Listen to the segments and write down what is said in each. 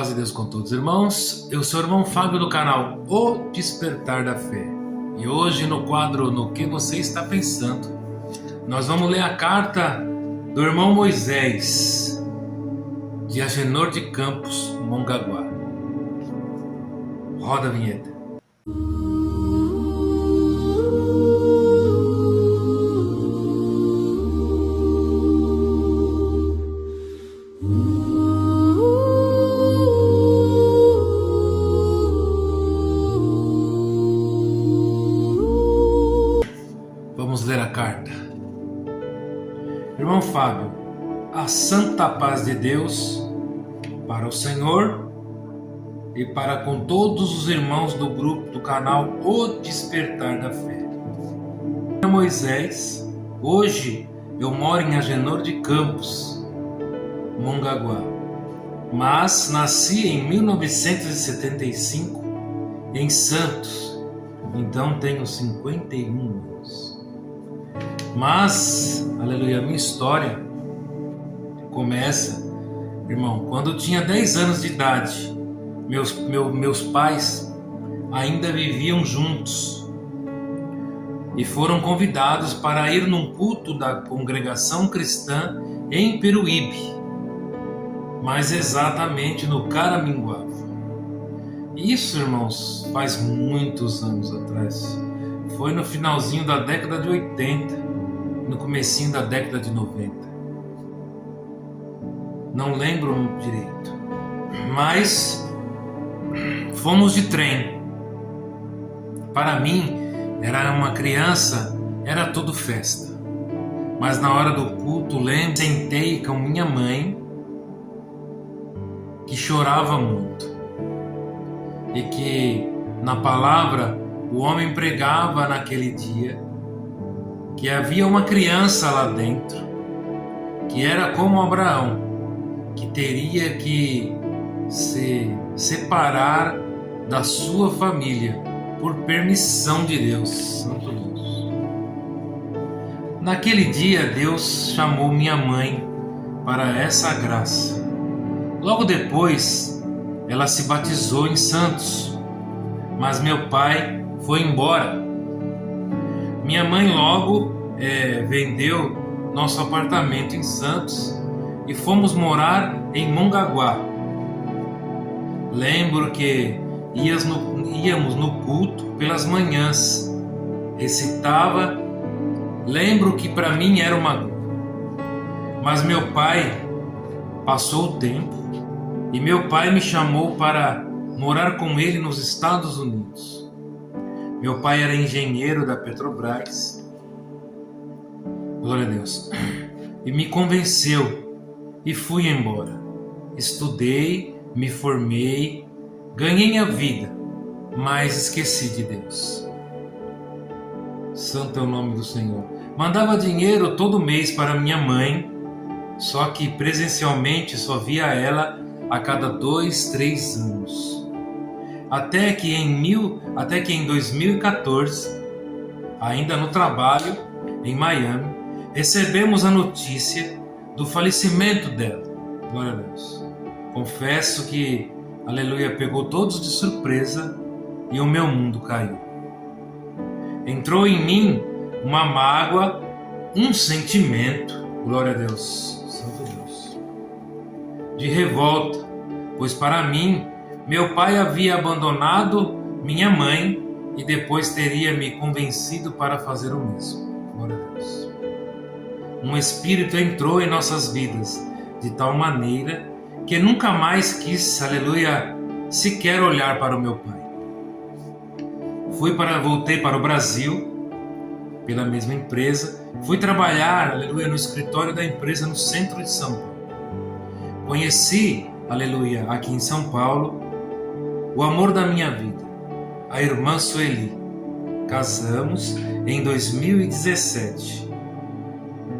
paz de Deus com todos, irmãos. Eu sou o irmão Fábio do canal O Despertar da Fé. E hoje no quadro No Que Você Está Pensando, nós vamos ler a carta do irmão Moisés, de Agenor de Campos, Mongaguá. Roda a vinheta. Vamos ler a carta. Irmão Fábio, a santa paz de Deus para o Senhor e para com todos os irmãos do grupo do canal O Despertar da Fé. Moisés, hoje eu moro em Agenor de Campos, Mongaguá, mas nasci em 1975 em Santos, então tenho 51 anos. Mas, aleluia, a minha história começa, irmão, quando eu tinha 10 anos de idade. Meus pais ainda viviam juntos e foram convidados para ir num culto da congregação cristã em Peruíbe, mais exatamente no Caraminguava. Isso, irmãos, faz muitos anos atrás. Foi no finalzinho da década de 80, no comecinho da década de 90. Não lembro direito, mas fomos de trem. Para mim, era uma criança, era tudo festa. Mas na hora do culto, lembro, sentei com minha mãe, que chorava muito. E que na palavra o homem pregava naquele dia que havia uma criança lá dentro, que era como Abraão, que teria que se separar da sua família por permissão de Deus, Santo Deus. Naquele dia Deus chamou minha mãe para essa graça. Logo depois ela se batizou em Santos, mas meu pai foi embora. Minha mãe logo vendeu nosso apartamento em Santos e fomos morar em Mongaguá. Lembro que íamos no culto pelas manhãs, recitava. Lembro que para mim era uma luta, mas meu pai passou o tempo e meu pai me chamou para morar com ele nos Estados Unidos. Meu pai era engenheiro da Petrobras, glória a Deus, e me convenceu e fui embora. Estudei, me formei, ganhei a vida, mas esqueci de Deus. Santo é o nome do Senhor. Mandava dinheiro todo mês para minha mãe, só que presencialmente só via ela a cada 2, 3 anos. Até que em 2014, ainda no trabalho em Miami, recebemos a notícia do falecimento dela. Glória a Deus. Confesso que, aleluia, pegou todos de surpresa e o meu mundo caiu. Entrou em mim uma mágoa, um sentimento, glória a Deus, Santo Deus, de revolta, pois para mim, meu pai havia abandonado minha mãe e depois teria me convencido para fazer o mesmo. Glória a Deus. Um espírito entrou em nossas vidas de tal maneira que nunca mais quis, aleluia, sequer olhar para o meu pai. Voltei para o Brasil, pela mesma empresa, fui trabalhar, aleluia, no escritório da empresa no centro de São Paulo. Conheci, aleluia, aqui em São Paulo, o amor da minha vida, a irmã Sueli. Casamos em 2017.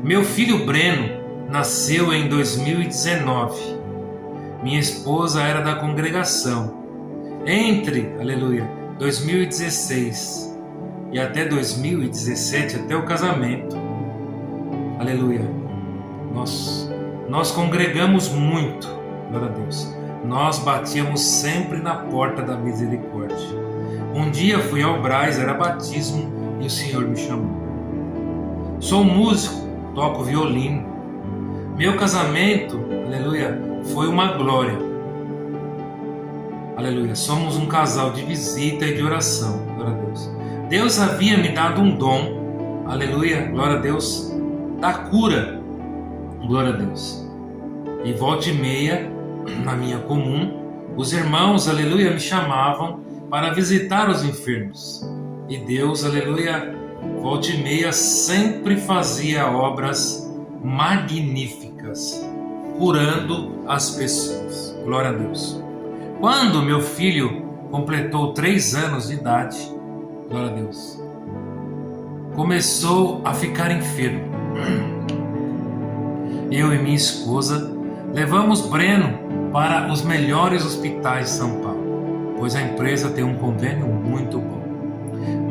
Meu filho Breno nasceu em 2019. Minha esposa era da congregação. Entre, aleluia, 2016 e até 2017, até o casamento, aleluia, nós congregamos muito, glória a Deus. nós batíamos sempre na porta da misericórdia. Um dia fui ao Brás, era batismo, e o Senhor me chamou. Sou músico, toco violino. Meu casamento, aleluia, foi uma glória. Aleluia, somos um casal de visita e de oração, glória a Deus. Deus havia me dado um dom, aleluia, glória a Deus, da cura, glória a Deus. E volta e meia, na minha comum, os irmãos, aleluia, me chamavam para visitar os enfermos. E Deus, aleluia, volta e meia sempre fazia obras magníficas, curando as pessoas, glória a Deus. Quando meu filho completou 3 anos de idade, glória a Deus, começou a ficar enfermo. Eu e minha esposa levamos Breno para os melhores hospitais de São Paulo, pois a empresa tem um convênio muito bom.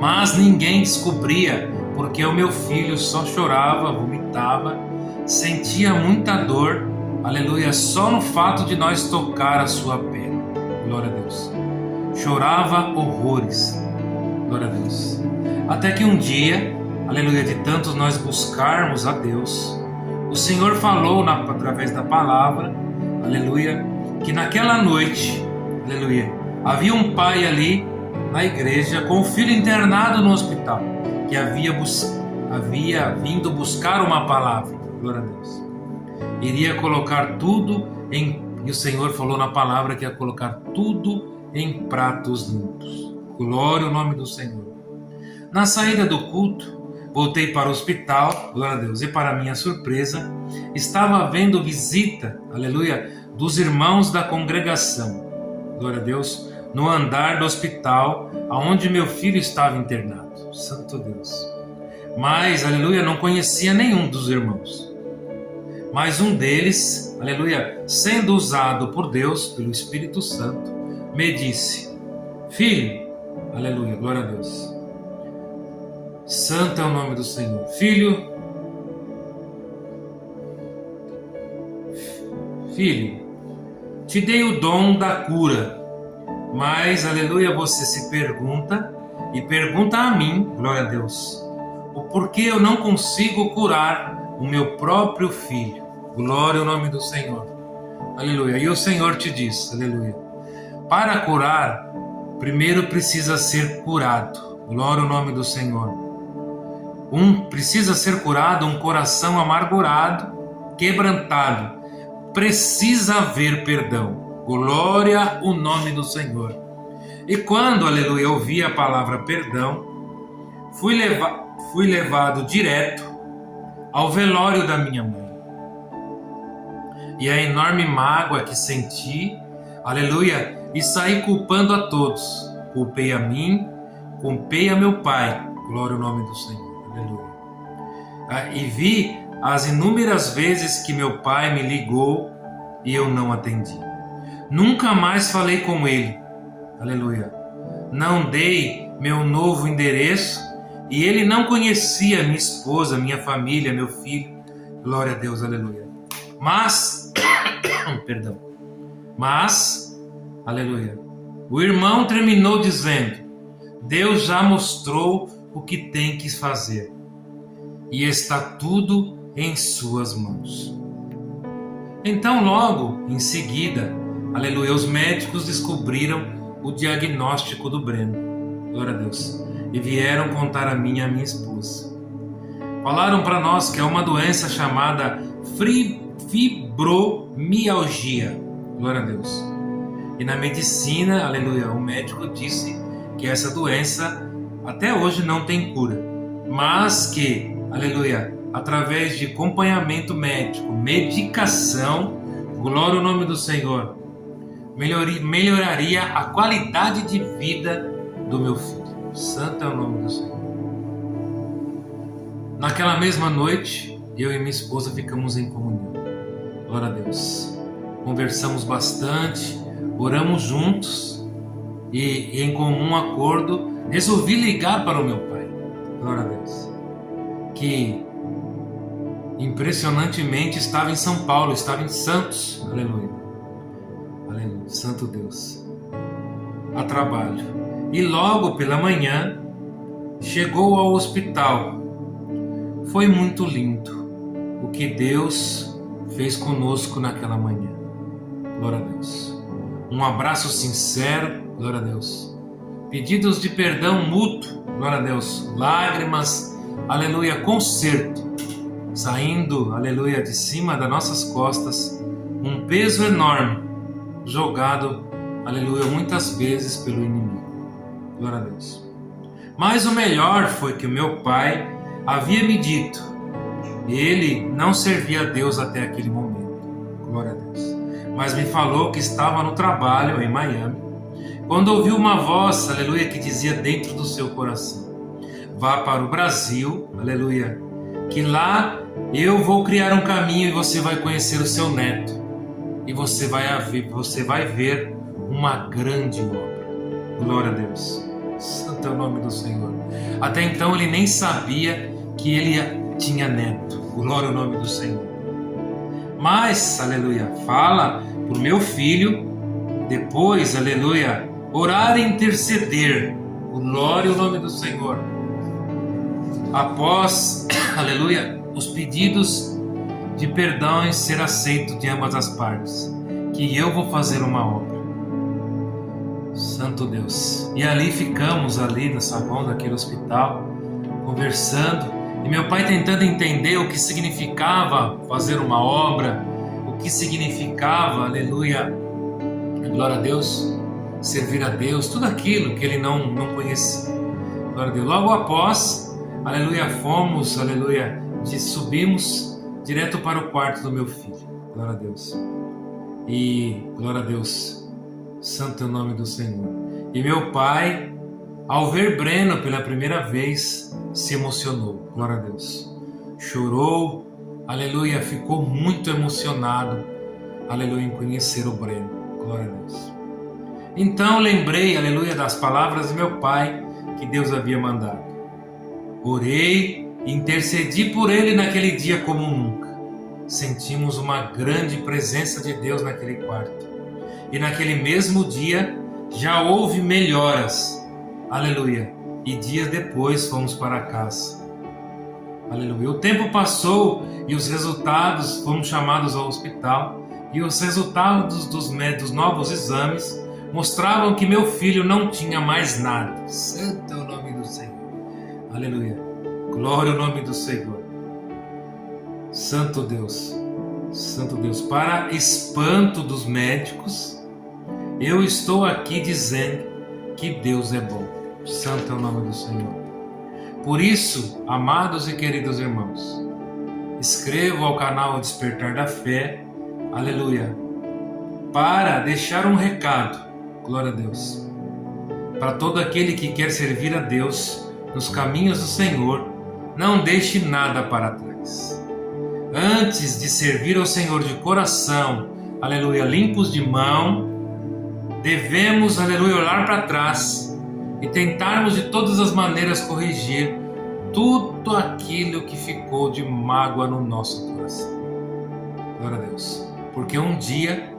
Mas ninguém descobria, porque o meu filho só chorava, vomitava, sentia muita dor, aleluia, só no fato de nós tocar a sua pele. Glória a Deus. Chorava horrores. Glória a Deus. Até que um dia, aleluia, de tantos nós buscarmos a Deus, o Senhor falou através da palavra, aleluia, que naquela noite, aleluia, havia um pai ali na igreja com o filho internado no hospital, que havia vindo buscar uma palavra. Glória a Deus. Iria colocar tudo e o Senhor falou na palavra que ia colocar tudo em pratos limpos. Glória ao nome do Senhor. Na saída do culto, voltei para o hospital, glória a Deus, e para minha surpresa, estava havendo visita, aleluia, dos irmãos da congregação, glória a Deus, no andar do hospital, aonde meu filho estava internado. Santo Deus. Mas, aleluia, não conhecia nenhum dos irmãos. Mas um deles, aleluia, sendo usado por Deus, pelo Espírito Santo, me disse: filho, aleluia, glória a Deus, santo é o nome do Senhor, filho, te dei o dom da cura, mas, aleluia, você se pergunta, e pergunta a mim, glória a Deus, o porquê eu não consigo curar o meu próprio filho. Glória ao nome do Senhor. Aleluia. E o Senhor te diz, aleluia, para curar, primeiro precisa ser curado. Glória ao nome do Senhor. Precisa ser curado um coração amargurado, quebrantado. Precisa haver perdão. Glória ao nome do Senhor. E quando, aleluia, eu ouvi a palavra perdão, fui levado direto ao velório da minha mãe. E a enorme mágoa que senti, aleluia, e saí culpando a todos. Culpei a mim, culpei a meu pai. Glória ao nome do Senhor, aleluia. E vi as inúmeras vezes que meu pai me ligou e eu não atendi. Nunca mais falei com ele, aleluia. Não dei meu novo endereço e ele não conhecia minha esposa, minha família, meu filho. Glória a Deus, aleluia. Mas, aleluia, o irmão terminou dizendo: Deus já mostrou o que tem que fazer e está tudo em suas mãos. Então logo em seguida, aleluia, os médicos descobriram o diagnóstico do Breno, glória a Deus, e vieram contar a mim e a minha esposa. Falaram para nós que é uma doença chamada fibromialgia, glória a Deus. E na medicina, aleluia, o médico disse que essa doença até hoje não tem cura, mas que, aleluia, através de acompanhamento médico, medicação, glória ao nome do Senhor, melhoraria a qualidade de vida do meu filho. Santo é o nome do Senhor. Naquela mesma noite, eu e minha esposa ficamos em comunhão. Glória a Deus. Conversamos bastante, oramos juntos e em comum acordo resolvi ligar para o meu pai. Glória a Deus. Que impressionantemente estava em São Paulo, estava em Santos. Aleluia. aleluia, Santo Deus, a trabalho. E logo pela manhã chegou ao hospital. Foi muito lindo o que Deus fez conosco naquela manhã. Glória a Deus. Um abraço sincero, glória a Deus. Pedidos de perdão mútuo, glória a Deus. Lágrimas, aleluia, conserto. Saindo, aleluia, de cima das nossas costas, um peso enorme, jogado, aleluia, muitas vezes pelo inimigo. Glória a Deus. Mas o melhor foi que o meu pai havia me dito, ele não servia a Deus até aquele momento. Glória a Deus. Mas me falou que estava no trabalho em Miami, quando ouviu uma voz, aleluia, que dizia dentro do seu coração: vá para o Brasil, aleluia, que lá eu vou criar um caminho e você vai conhecer o seu neto. E você vai ver uma grande obra. Glória a Deus. Santo é o nome do Senhor. Até então ele nem sabia que ele tinha neto. Glória ao nome do Senhor. Mas, aleluia, fala para o meu filho, depois, aleluia, orar e interceder. Glória ao nome do Senhor. Após, aleluia, os pedidos de perdão e ser aceito de ambas as partes, que eu vou fazer uma obra. Santo Deus. E ali ficamos, ali no saguão daquele hospital, conversando, e meu pai tentando entender o que significava fazer uma obra, o que significava, aleluia, glória a Deus, servir a Deus, tudo aquilo que ele não conhecia. Glória a Deus. Logo após, aleluia, fomos, aleluia, subimos direto para o quarto do meu filho. Glória a Deus. E, glória a Deus, santo é o nome do Senhor. E meu pai, ao ver Breno pela primeira vez, se emocionou. Glória a Deus. Chorou, aleluia, ficou muito emocionado, aleluia, em conhecer o Breno. Glória a Deus. Então lembrei, aleluia, das palavras de meu pai que Deus havia mandado. Orei e intercedi por ele naquele dia como nunca. Sentimos uma grande presença de Deus naquele quarto. E naquele mesmo dia já houve melhoras. Aleluia. E dias depois fomos para casa. Aleluia. O tempo passou e os resultados, fomos chamados ao hospital. E os resultados dos novos exames mostravam que meu filho não tinha mais nada. Santo é o nome do Senhor. Aleluia. Glória ao nome do Senhor. Santo Deus. Santo Deus. Para espanto dos médicos, eu estou aqui dizendo que Deus é bom. Santo é o nome do Senhor. Por isso, amados e queridos irmãos, inscrevam ao canal Despertar da Fé, aleluia, para deixar um recado, glória a Deus, para todo aquele que quer servir a Deus nos caminhos do Senhor. Não deixe nada para trás. Antes de servir ao Senhor de coração, aleluia, limpos de mão, devemos, aleluia, olhar para trás e tentarmos de todas as maneiras corrigir tudo aquilo que ficou de mágoa no nosso coração. Glória a Deus. Porque um dia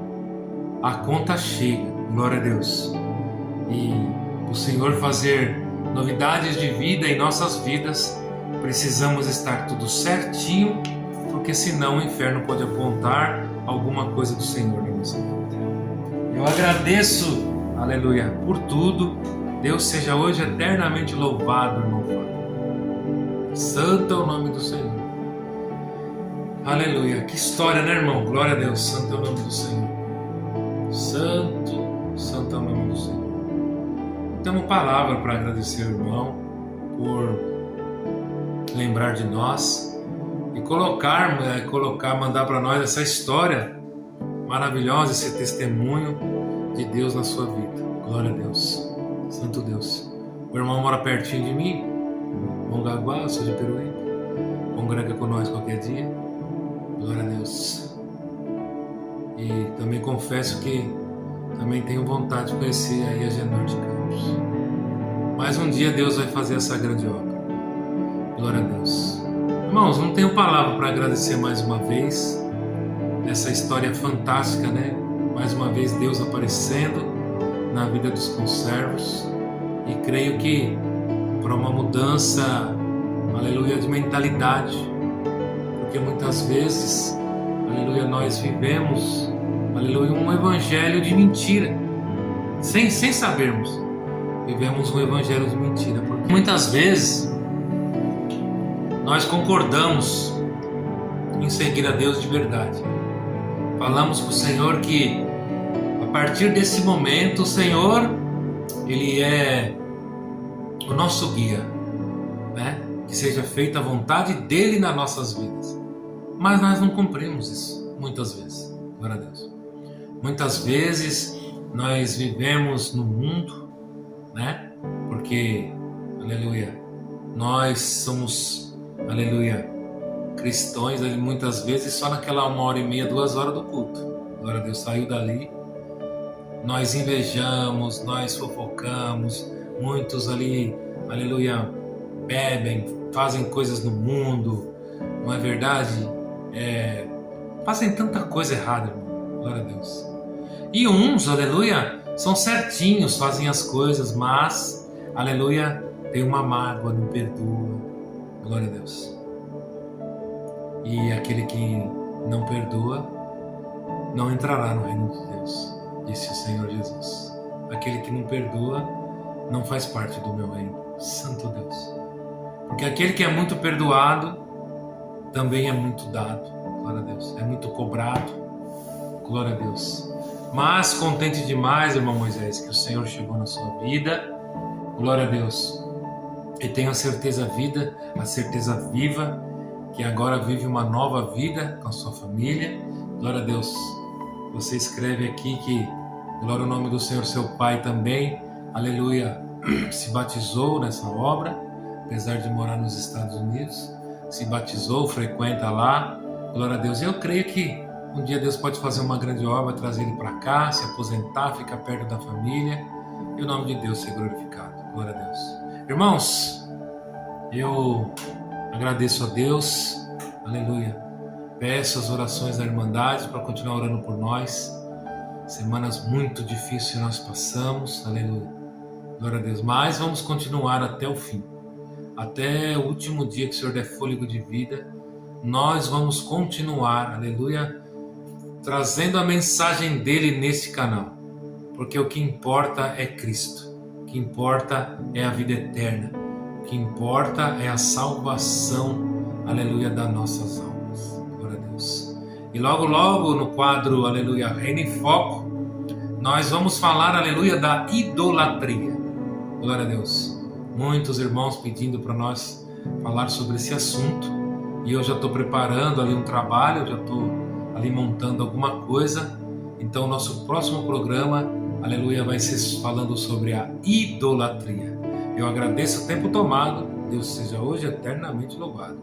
a conta chega, glória a Deus, e o Senhor fazer novidades de vida em nossas vidas, precisamos estar tudo certinho, porque senão o inferno pode apontar alguma coisa do Senhor na nossa vida. Eu agradeço, aleluia, por tudo. Deus seja hoje eternamente louvado e louvado. Santo é o nome do Senhor. Aleluia. Que história, né, irmão? Glória a Deus. Santo é o nome do Senhor. Santo é o nome do Senhor. Temos palavra para agradecer ao irmão por lembrar de nós e mandar para nós essa história maravilhosa, esse testemunho de Deus na sua vida. Glória a Deus. Santo Deus. O irmão mora pertinho de mim, Mongaguá, eu sou de Peruíbe, congrega com nós qualquer dia. Glória a Deus. E também confesso que também tenho vontade de conhecer aí a Genor de Campos. Mas um dia Deus vai fazer essa grande obra. Glória a Deus. Irmãos, não tenho palavra para agradecer mais uma vez essa história fantástica, né? mais uma vez Deus aparecendo na vida dos conservos, e creio que para uma mudança, aleluia, de mentalidade, porque muitas vezes, aleluia, nós vivemos, aleluia, um evangelho de mentira, sem sabermos, vivemos um evangelho de mentira, porque muitas vezes nós concordamos em seguir a Deus de verdade, falamos para o Senhor que a partir desse momento o Senhor, Ele é o nosso guia, né? Que seja feita a vontade dEle nas nossas vidas. Mas nós não cumprimos isso, muitas vezes. Glória a Deus. Muitas vezes nós vivemos no mundo, né? Porque, aleluia, nós somos, aleluia, cristãos, muitas vezes só naquela 1h30, 2 horas do culto. Glória a Deus, saiu dali, nós invejamos, nós fofocamos, muitos ali, aleluia, bebem, fazem coisas no mundo, não é verdade? Fazem tanta coisa errada, irmão. Glória a Deus. E uns, aleluia, são certinhos, fazem as coisas, mas, aleluia, tem uma mágoa, não perdoa. Glória a Deus. E aquele que não perdoa não entrará no reino de Deus, disse o Senhor Jesus. Aquele que não perdoa não faz parte do meu reino. Santo Deus. Porque aquele que é muito perdoado também é muito dado. Glória a Deus. É muito cobrado. Glória a Deus. Mas contente demais, irmão Moisés, que o Senhor chegou na sua vida. Glória a Deus. E tenho a certeza viva, que agora vive uma nova vida com a sua família. Glória a Deus. Você escreve aqui que, glória ao nome do Senhor, seu pai também, aleluia, se batizou nessa obra, apesar de morar nos Estados Unidos, se batizou, frequenta lá, glória a Deus. E eu creio que um dia Deus pode fazer uma grande obra, trazer ele para cá, se aposentar, ficar perto da família, e o nome de Deus ser glorificado. Glória a Deus. Irmãos, eu agradeço a Deus, aleluia. Peço as orações da Irmandade para continuar orando por nós. Semanas muito difíceis nós passamos, aleluia. Glória a Deus. Mas vamos continuar até o fim. Até o último dia que o Senhor der fôlego de vida, nós vamos continuar, aleluia, trazendo a mensagem dele nesse canal. Porque o que importa é Cristo. O que importa é a vida eterna. O que importa é a salvação, aleluia, das nossas almas. Glória a Deus. E logo, logo, no quadro, aleluia, Reino em Foco, nós vamos falar, aleluia, da idolatria. Glória a Deus. Muitos irmãos pedindo para nós falar sobre esse assunto. E eu já estou preparando ali um trabalho, eu já estou ali montando alguma coisa. Então, nosso próximo programa, aleluia, vai ser falando sobre a idolatria. Eu agradeço o tempo tomado. Deus seja hoje eternamente louvado.